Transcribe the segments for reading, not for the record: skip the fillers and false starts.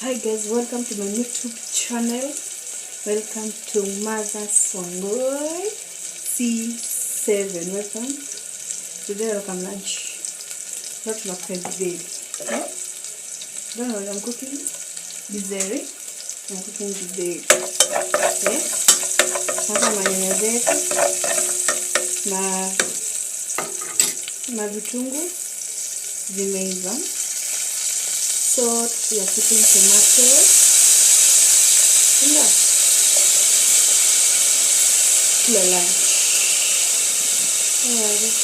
Hi guys, welcome to my YouTube channel. Welcome to Mother Songoy C7. Welcome. Today welcome lunch. Not my today. Okay? Don't know what I'm cooking. Githeri. I'm cooking githeri. Okay? Sasa manyanya zetu na vitunguu zimeiva. So we are putting tomatoes in that. Clear lunch. Alright.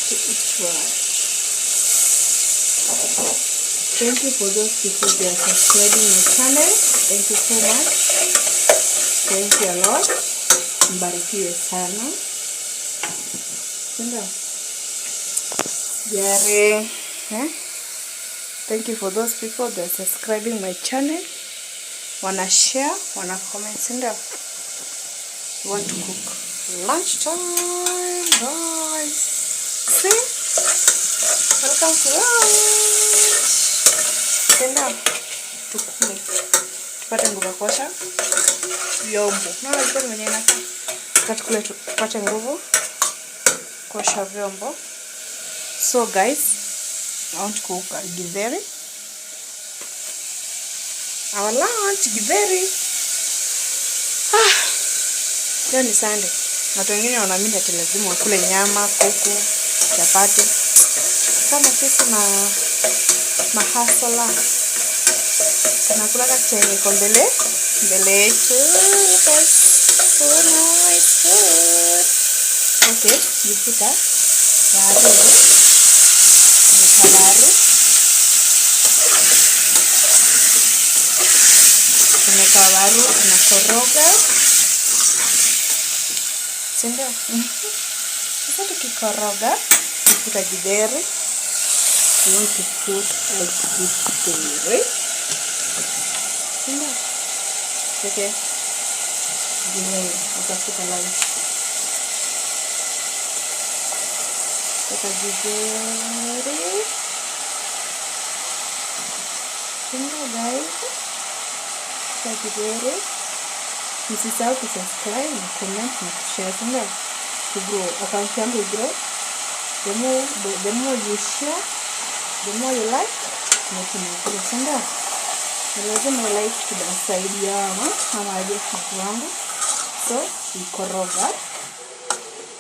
To each one. Thank you for those people who are subscribing my channel. Thank you so much. Thank you a lot. Mbarikiwe sana. Sinda. Yare. Thank you for those people that are subscribing my channel. Wanna share, wanna comment, and you want to cook lunchtime, guys. See? Welcome to lunch. Send up to cook. Tupate nguvu kosha vyombo. Na lazima mwenye naka katukule tupate nguvu kosha vyombo. So guys, I want to cook githeri. Our lunch githeri. Leo ni Sunday. Watu wengine wanaamini ati lazima wakule nyama, kuku, chapati. Kama sisi na hasala. Tunakula chenye iko mbele yetu. So nice food. Okay, nifuta waru. Tumeka waru na koroga. Sinda. Sasa tukikoroga, tufuta githeri. You want to put githeri. Sinda. Okay. Githeri. Utafuta lunch. Tufuta githeri. Sinda guys. Githeri. Msisahau kusubscribe na comment na kushare. Sinda to grow. Account yangu grow. The more you share, the more you like, na tunagrow. Sinda. Lazima like tunasaidia ama aje kitu wangu. So ikoroga.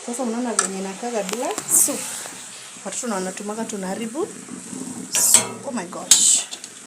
Sasa mnaona venye nakaga bila soup. Watoto wanatumaka tunaharibu. Oh my gosh.